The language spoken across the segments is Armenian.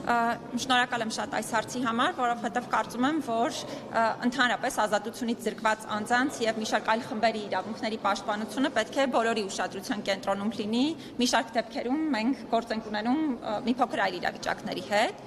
Շնորհակալ եմ շատ այս հարցի համար, որովհետև կարծում եմ, որ ընդհանրապես ազատությունից զրկված անձանց եւ մի շարք այլ խմբերի իրավունքների պաշտպանությունը պետք է բոլորի ուշադրության կենտրոնում լինի։ Մի շարք դեպքերում մենք գործ ենք ունենում մի փոքր այլ իրավիճակների հետ։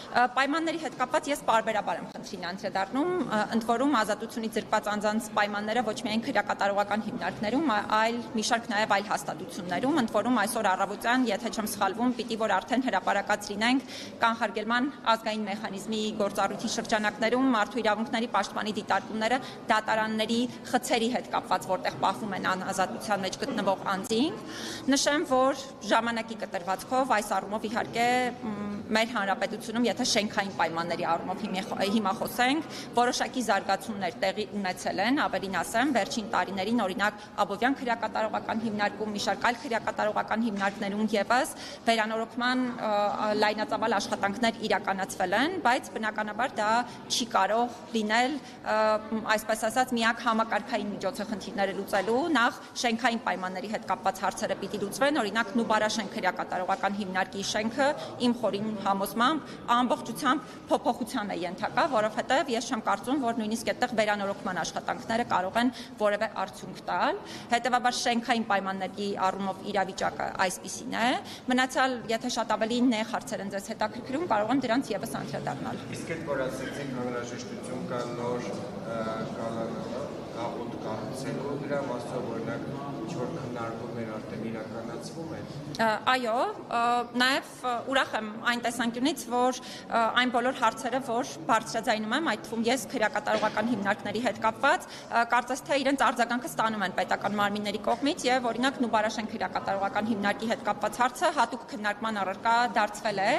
Պայմանների հետ կապված ես պարբերաբար եմ խնդրին անդրադառնում, ընդ որում ազատությունից զրկված անձանց պայմանները ոչ միայն քրեակատարողական հիմնարկներում, այլ մի շարք նաև այլ հաստատություններում, ընդ որում այսօր առավոտյան, եթե չեմ սխալվում, պիտի որ արդեն հրապարակած լինենք կանխարգելման ազգային մեխանիզմի գործառույթի շրջանակներում մարդու իրավունքների պաշտպանի դիտարկումները դատարանների խցերի հետ կապված, որտեղ պահվում են անազատության մեջ գտնվող անձինք։ Նշեմ, որ ժամանակի կտրվածքով այս առումով իհարկե մեր հանրապետությունում, եթե շենքային պայմանների առումով հիմա խոսենք, որոշակի զարգացումներ տեղի ունեցել են, ավելին ասեմ, վերջին տարիներին օրինակ Աբովյան քրեակատարողական հիմնարկում, մի շարք այլ քրեակատարողական հիմնարկներում ևս վերանորոգման լայնածավալ աշխատանքներ իրականացվել են, բայց բնականաբար դա չի կարող լինել, այսպես ասած, միակ համակարգային միջոցը խնդիրները լուծելու, նախ շենքային պայմանների հետ կապված հարցերը պիտի լուծվեն, օրինակ Նուբարաշեն քրեակատարողական հիմնարկի շենքը իմ խորին համոզմամբ ամբողջությամբ փոփոխության է ենթակա, որովհետև ես չեմ կարծում, որ նույնիսկ այդտեղ վերանորոգման աշխատանքները կարող են որևէ արդյունք տալ։ Հետևաբար շենքային պայմանների առումով իրավիճակը այսպիսին է։ Մնացյալ, եթե շատ ավելի նեղ հարցեր են ձեզ հետաքրքրում, կարող եմ դրանց ևս անդրադառնալ։ Իսկ այդ որ ասեցիք անհրաժեշտություն կա նոր գաղութ կառուցելու, դրա մասով օրինակ ինչ-որ քննարկումներ արդեն իրականացվում են։ Այո, նաև ուրախ եմ այն տեսանկյունից, որ այն բոլոր հարցերը, որ բարձրաձայնում եմ, այդ թվում ես քրեակատարողական հիմնարկների հետ կապված, կարծես թե իրենց արձագանքը ստանում են պետական մարմինների կողմից եւ օրինակ Նուբարաշեն քրեակատարողական հիմնարկի հետ կապված հարցը հատուկ քննարկման առարկա դարձվել է։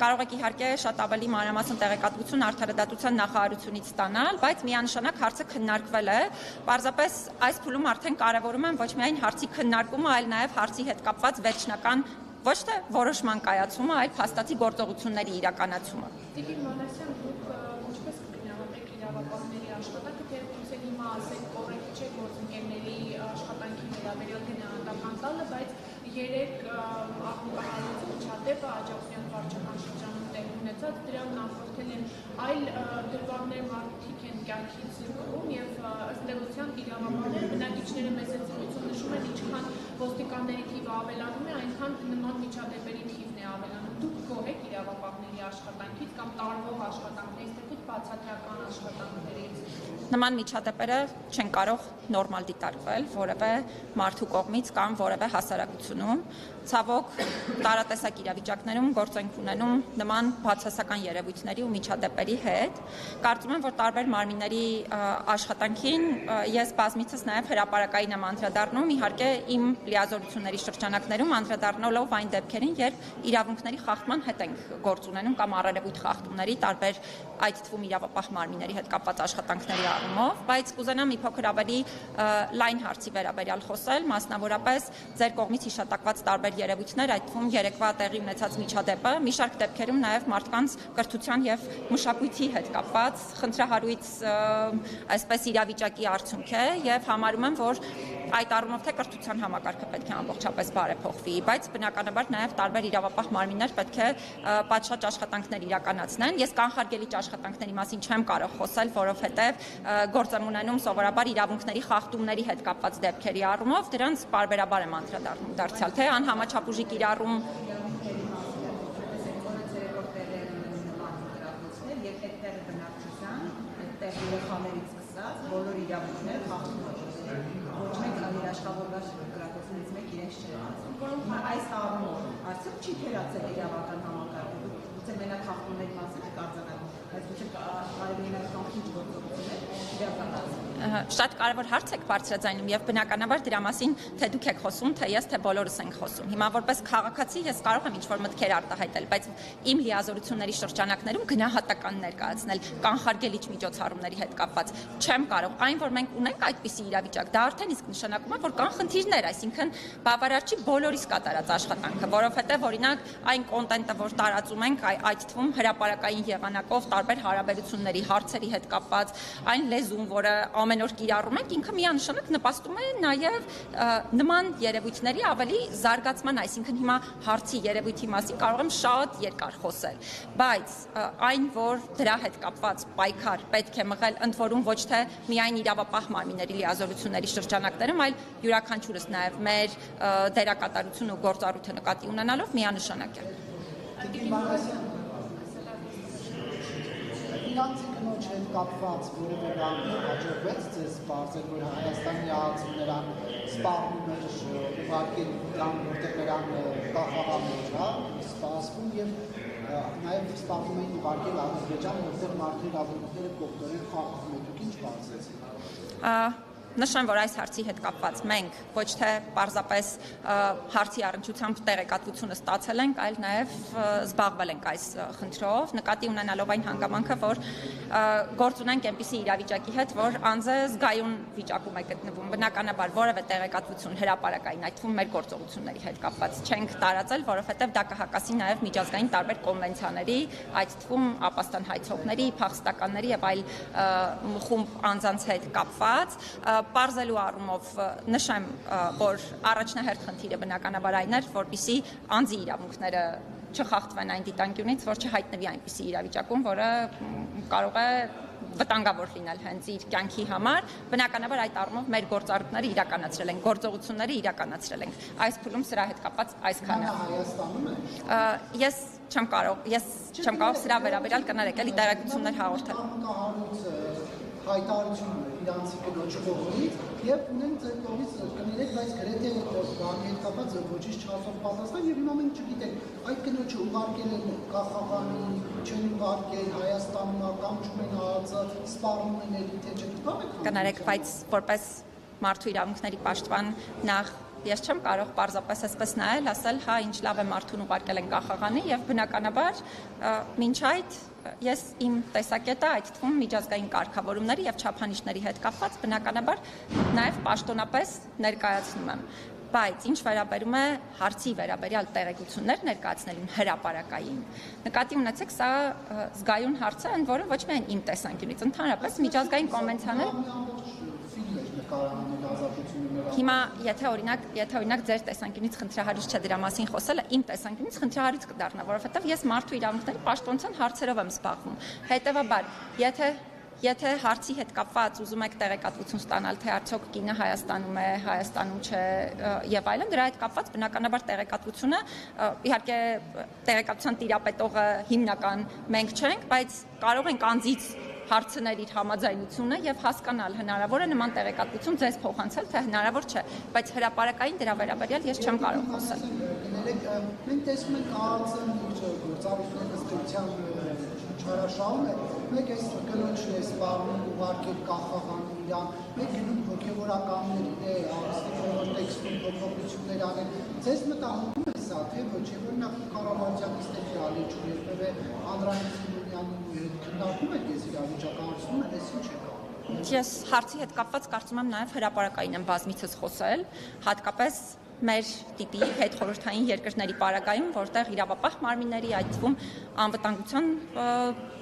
Կարող եք իհարկե շատ ավելի մանրամասն տեղեկատվություն արդարադատության նախարարությունից ստանալ, բայց միանշանակ հարցը քննարկվել է։ Պարզապես այս փուլում արդեն կարևորում եմ ոչ միայն հարցի քննարկումը, այլ նաև հարցի հետ կապված վերջնական ոչ թե որոշման կայացումը, այլ փաստացի գործողությունների իրականացումը։ Տիկին Մանասյան, դուք ինչպես կգնահատեք իրավապահների աշխատանքը, թե ոնց է հիմա ասենք կոռեկտ չէ գործընկերների աշխատանքի վերաբերյալ գնահատական տալը, բայց երեք աղմուկահարույց միջադեպը Աջափնյան վարչական շրջանում տեղ ունեցած, դրան նախորդել են այլ դրվագներ, մարդիկ են կյանքից զրկվում եւ ըստ էության իրավապահները բնակիչները մեծ ցույցում նշում են, ինչքան ոստիկանների թիվը ավելանում է, այնքան նման միջադեպերի թիվն է ավելանում։ Դուք գոհ եք իրավապահների աշխատանքից կամ տարվող աշխատանքներից, թե բացատրական աշխատանքներից։ Նման միջադեպերը չեն կարող նորմալ դիտարկվել որևէ մարդու կողմից կամ որևէ հասարակությունում։ Ցավոք, տարատեսակ իրավիճակներում գործ ենք ունենում նման բացասական երևույթների ու միջադեպերի հետ։ Կարծում եմ, որ տարբեր մարմինների աշխատանքին ես բազմիցս նաև հրապարակային եմ անդրադառնում, իհարկե իմ լիազորությունների շրջանակներում անդրադառնալով այն դեպքերին, երբ իրավունքների խախտման հետ ենք գործ ունենում կամ առերևույթ խախտումների տարբեր այդ թվում իրավապահ մարմինների հետ կապված աշխատանքների առումով, բայց կուզենամ մի փոքր ավելի լայն հարցի վերաբերյալ խոսել, մասնավորապես ձեր կողմից հիշատակված տարբեր երևույթներ, այդ թվում երեկվա տեղի ունեցած միջադեպը, մի շարք դեպքերում նաև մարդկանց կրթության եւ մշակույթի հետ կապված խնդրահարույց այսպես իրավիճակի արդյունք է եւ համարում եմ, որ այդ առումով թե կրթության համակարգը պետք է ամբողջապես բարեփոխվի, բայց բնականաբար նաև տարբեր իրավապահ մարմիններ պետք է պատշաճ աշխատանքներ իրականացնեն։ Ես կանխարգելիչ աշխատանքների մասին չեմ կարող խոսել, որովհետև գործ եմ ունենում սովորաբար իրավունքների խախտումների հետ կապված դեպքերի առումով, դրանց պարբերաբար եմ անդրադառնում դարձյալ, թե անհամաչափուժի կիրառում բոլոր իրավունքները խախտում են։ Ոչ մեկ երաշխավորված կրակոցներից մեկ իրենց չէ։ Այս առումով արդյոք չի թերացել իրավական համակարգը։ Գուցե մենակ խախտումների մասին եք արձանագրում, բայց գուցե կարելի է նաև քիչ գործողություններ իրականացնել։ Շատ կարևոր հարց եք բարձրաձայնում եւ բնականաբար դրա մասին թե դուք եք խոսում, թե ես, թե բոլորս ենք խոսում։ Հիմա որպես քաղաքացի ես կարող եմ ինչ-որ մտքեր արտահայտել, բայց իմ լիազորությունների շրջանակներում գնահատական ներկայացնել կանխարգելիչ միջոցառումների հետ կապված չեմ կարող։ Այն, որ մենք ունենք այդպիսի իրավիճակ, դա արդեն իսկ նշանակում է, որ կան խնդիրներ, այսինքն բավարար չի բոլորիս կատարած աշխատանքը, որովհետեւ օրինակ այն կոնտենտը, որ տարածում ենք, այդ թվում հրապարակային եղանակով տարբեր հարաբերությունների, հարցերի հետ կապված, այն լեզուն, որը ամեն օր կիրառում ենք, ինքը միանշանակ նպաստում է նաև նման երևույթների ավելի զարգացման, այսինքն հիմա հարցի երևույթի մասին կարող եմ շատ երկար խոսել, բայց այն, որ դրա հետ կապված պայքար պետք է մղել ընդ որում ոչ թե միայն իրավապահ մարմինների լիազորությունների շրջանակներում, այլ յուրաքանչյուրս նաև մեր դերակատարությունը ու գործառույթը նկատի ունենալով միանշանակ է։ Ֆինանսի կնոջ հետ կապված որևէ բան հաջողվեց ձեզ բարձր, որ Հայաստանի ահացիներան սպառնում էր ուղարկել դրան, որտեղ նրան կախաղաներ, սպասվում եւ նաեւ սպառնում էին ուղարկել Ադրբեջան, որտեղ մարդու իրավունքները կողքորեն խախտում են, դուք ինչ բարձրացիք։ Նշեմ, որ այս հարցի հետ կապված մենք ոչ թե պարզապես հարցի առնչությամբ տեղեկատվությունը ստացել ենք, այլ նաև զբաղվել ենք այս խնդրով, նկատի ունենալով այն հանգամանքը, որ գործ ունենք այնպիսի իրավիճակի հետ, որ անձը զգայուն վիճակում է գտնվում, բնականաբար որևէ տեղեկատվություն հրապարակային, այդ թվում մեր գործողությունների հետ կապված չենք տարածել, որովհետև դա կհակասի նաև միջազգային տարբեր կոնվենցիաների, այդ թվում ապաստան հայցողների, փախստականների եւ այլ խումբ անձանց հետ կապված Պարզելու առումով նշեմ, որ առաջնահերթ խնդիրը բնականաբար այն էր, որպեսզի անձի իրավունքները չխախտվեն այն դիտանկյունից, որ չհայտնվի այնպիսի իրավիճակում, որը կարող է վտանգավոր լինել հենց իր կյանքի համար, բնականաբար այդ առումով մեր գործառույթները իրականացրել ենք, գործողությունները իրականացրել ենք։ Այս փուլում սրա հետ կապված այսքանը։ Հայաստանում է։ Ես չեմ կարող սրա վերաբերյալ կներեք, էլի տեղեկություններ հաղորդել։ Հայտարարություն իրանցի կնոջ կողմից եւ ունեն ձեր կողմից կներեք, բայց գրեթե բանի հետ կապված ոչինչ չասող պատասխան եւ հիմա մենք չգիտենք այդ կնոջը ուղարկել են Կախաղանին, չեն ուղարկել Հայաստանում կամ չունեն ահացած, սպառնում են էլի թե չգիտեք։ Կներեք, բայց որպես մարդու իրավունքների պաշտպան նախ ես չեմ կարող պարզապես այսպես նայել, ասել, հա, ինչ լավ է մարդուն ուղարկել են Կախաղանի եւ բնականաբար մինչ այդ ես իմ տեսակետը այդ թվում միջազգային կարգավորումների եւ չափանիշների հետ կապված բնականաբար նաեւ պաշտոնապես ներկայացնում եմ, բայց ինչ վերաբերում է հարցի վերաբերյալ տեղեկություններ ներկայացնելուն հրապարակային, նկատի ունեցեք, սա զգայուն հարց է, ընդ որում ոչ միայն իմ տեսանկյունից, ընդհանրապես միջազգային կոնվենցիաները Հիմա եթե օրինակ ձեր տեսանկյունից խնդրահարույց չէ դրա մասին խոսելը, իմ տեսանկյունից խնդրահարույց կդառնա, որովհետև ես մարդու իրավունքների պաշտպանության հարցերով եմ զբաղվում։ Հետևաբար, եթե հարցի հետ կապված ուզում եք տեղեկատվություն ստանալ, թե արդյոք կինը Հայաստանում է, Հայաստանում չէ եւ այլն, դրա հետ կապված բնականաբար տեղեկատվությունը, իհարկե տեղեկատվության տիրապետողը հիմնական մենք չենք, բայց կարող ենք անձից հարցնել իր համաձայնությունը եւ հասկանալ հնարավոր է նման տեղեկատվություն ձեզ փոխանցել, թե հնարավոր չէ, բայց հրապարակային դրա վերաբերյալ ես չեմ կարող խոսել։ Մենք տեսնում ենք ԱԱՑ-ը գործառույթների ըստեյության չարաշահում է, մեկ այս կնոջն է սպառնում ուղարկել Կախաղան իրան, մեկ գնում հոգևորականների տեքստում փոփոխություններ անել, ձեզ մտահոգում է սա, թե ոչ, եւ օրինակ կառավարությանից ալիճ երբևէ Անդրանիկ Սիմոնյանի հետ քննարկում եք ես իրավիճակահարցումը, այս ինչ է։ Ես հարցի հետ կապված կարծում եմ նաև հրապարակային եմ բազմիցս խոսել, հատկապես մեր տիպի հետխորհրդային երկրների պարագայում, որտեղ իրավապահ մարմինների, այդ թվում անվտանգության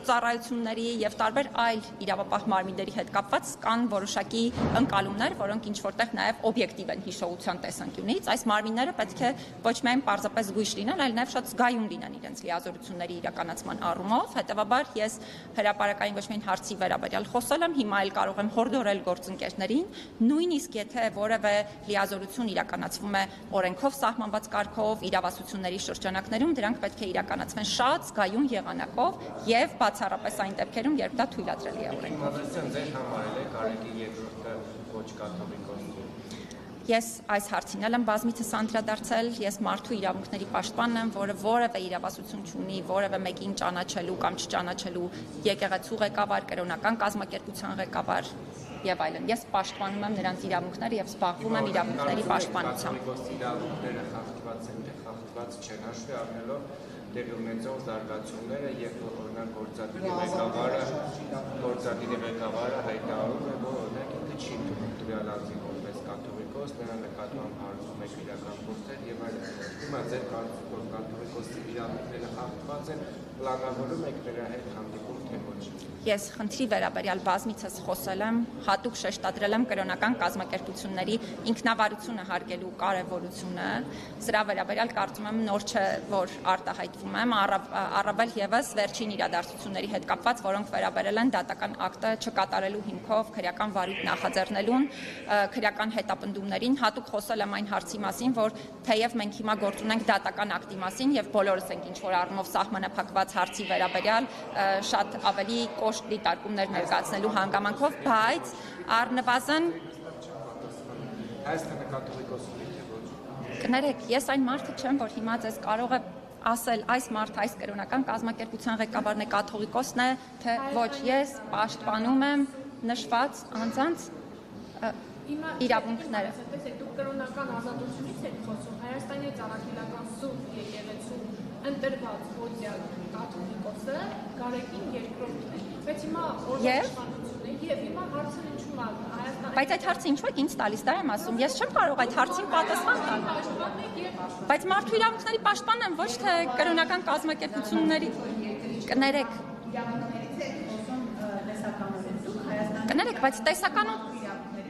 ծառայությունների եւ տարբեր այլ իրավապահ մարմինների հետ կապված կան որոշակի ընկալումներ, որոնք ինչ որտեղ նաեւ օբյեկտիվ են հիշողության տեսանկյունից, այս մարմինները պետք է ոչ միայն պարզապես զգույշ լինեն, այլ նաեւ շատ զգայուն լինեն իրենց լիազորությունների իրականացման առումով, հետեւաբար ես հրապարակային ոչ միայն հարցի վերաբերյալ խոսել եմ, հիմա էլ կարող եմ հորդորել գործընկերներին, նույնիսկ եթե որևէ լիազորություն իրականացվում է օրենքով սահմանված կարգով, իրավասությունների շրջանակներում, դրանք պետք է իրականացվեն շատ զգայուն եղանակով եւ բացառապես այն դեպքերում, երբ դա թույլատրելի է օրենքով։ Ձեր համար էլ է Գարեգի երկրորդը ոչ կաթողիկոսն։ Ես այս հարցին եմ բազմիցս անդրադարձել, ես մարդու իրավունքների պաշտպանն եմ, որը որևէ իրավասություն չունի, որևէ մեկին ճանաչելու կամ չճանաչելու եկեղեցու ղեկավար, կրոնական կազմակերպության ղեկավար եւ այլն։ Ես պաշտպանում եմ նրանց իրավունքները եւ զբաղվում եմ իրավունքների պաշտպանությամբ։ Իրավունքները խախտված են, թե խախտված չեն, հաշվի առնելով տեղի ունեցող զարգացումները եւ օրինակ գործադիրի ղեկավարը հայտարարում է, որ օրինակ ինքը չի տվյալ անձին որպես կաթողիկոս, նրա նկատմամբ հարցում եք իրական գործեր եւ այլն։ Հիմա ձեր կարծիքով կաթողիկոսի իրավունքները խախտված են, պլանավորում եք նրա հետ հանդիպում, թե ոչ։ Ես խնդրի վերաբերյալ բազմիցս խոսել եմ, հատուկ շեշտադրել եմ կրոնական կազմակերպությունների ինքնավարությունը հարգելու կարևորությունը։ Սրա վերաբերյալ կարծում եմ նոր չէ, որ արտահայտվում եմ, առավել եւս վերջին իրադարձությունների հետ կապված, որոնք վերաբերել են դատական ակտը չկատարելու հիմքով քրեական վարույթ նախաձեռնելուն, քրեական հետապնդումներին, հատուկ խոսել եմ այն հարցի մասին, որ թեև մենք հիմա գործ ունենք դատական ակտի մասին եւ բոլորս ենք ինչ որ առումով սահմանափակված հարցի վերաբերյալ շատ ավելի կոշտ դիտարկումներ ներկայացնելու հանգամանքով, բայց առնվազն Հայաստանը կաթողիկոսի թե ոչ։ կներեք, ես այն մարդը չեմ, որ հիմա ձեզ կարող է ասել այս մարդը այս կրոնական կազմակերպության ղեկավարն է, կաթողիկոսն է, թե ոչ, ես պաշտպանում եմ նշված անձանց իրավունքները։ Տեսեք, դուք կրոնական ազատությունից եք խոսում, Հայաստանի Ծառայական Սուրբ Եկեղեցու ընտրված ոդյալ կաթողիկոսը Գարեգին երկրորդն է, բայց հիմա օրվանշանություն է եւ հիմա հարցը ինչու՞ է Հայաստանի։ Բայց այդ հարցը ինչու եք ինձ տալիս, դա եմ ասում, ես չեմ կարող այդ հարցին պատասխան տալ։ Բայց մարդու իրավունքների պաշտպանն եմ, ոչ թե կրոնական կազմակերպությունների։ Կներեք, կներեք, բայց տեսականով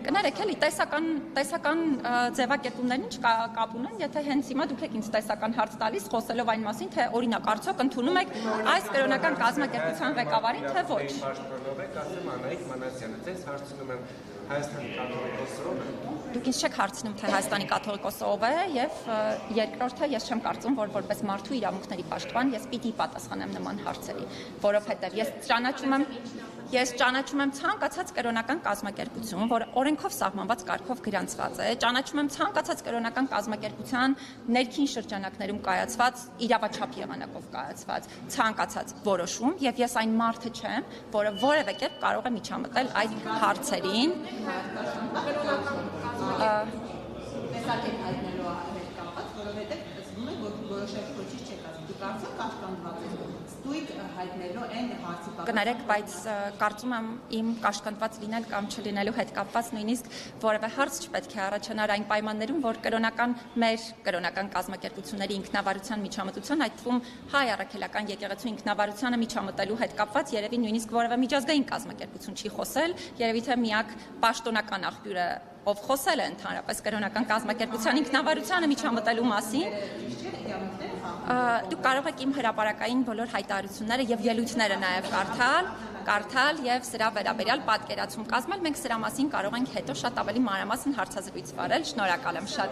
կներեք էլի տեսական ձևակերպումներն ինչ կապ ունեն, եթե հենց հիմա դուք եք ինձ տեսական հարց տալիս, խոսելով այն մասին, թե օրինակ արդյոք ընդունում եք այս կրոնական կազմակերպության ղեկավարին, թե ոչ։ Պաշտպանող եք, ասեմ Անահիտ Մանասյանը, ձեզ հարցնում եմ Հայաստանի կաթողիկոսը ով է։ Դուք ինձ չեք հարցնում, թե Հայաստանի կաթողիկոսը ով է, եւ երկրորդը ես չեմ կարծում, որ որպես մարդու իրավունքների պաշտպան ես պիտի պատասխանեմ նման հարցերի, որովհետեւ ես ճանաչում եմ ցանկացած կրոնական կազմակերպություն, որը օրենքով սահմանված կարգով գրանցված է, ճանաչում եմ ցանկացած կրոնական կազմակերպության ներքին շրջանակներում կայացված իրավաչափ եղանակով կայացված ցանկացած որոշում, եւ ես այն մարդը չեմ, որը որևէ կերպ կարող է միջամտել այդ հարցերին։ Տեսակ եք հայտնելու հետ կապված, որովհետև զգում եք, որ որոշակի ոչինչ չեք ասում։ Դուք արդյոք կաշկանդված եք ստույգ հայտնելու այն հարցի պատասխանը։ Կներեք, բայց կարծում եմ իմ կաշկանդված լինել կամ չլինելու հետ կապված նույնիսկ որևէ հարց չպետք է առաջանար այն պայմաններում, որ մեր կրոնական կազմակերպությունների ինքնավարության միջամտության, այդ թվում հայ առաքելական եկեղեցու ինքնավարությանը միջամտելու հետ կապված երևի նույնիսկ որևէ միջազգային կազմակերպություն չի խոսել, երևի թե միակ պաշտոնական աղբյուրը ով խոսել է ընդհանրապես կրոնական կազմակերպության ինքնավարությանը միջամտելու մասին, դուք կարող եք իմ հրապարակային բոլոր հայտարարությունները եւ ելույթները նաեւ կարդալ եւ սրա վերաբերյալ պատկերացում կազմել, մենք սրա մասին կարող ենք հետո շատ ավելի մանրամասն հարցազրույց վարել, շնորհակալ եմ շատ։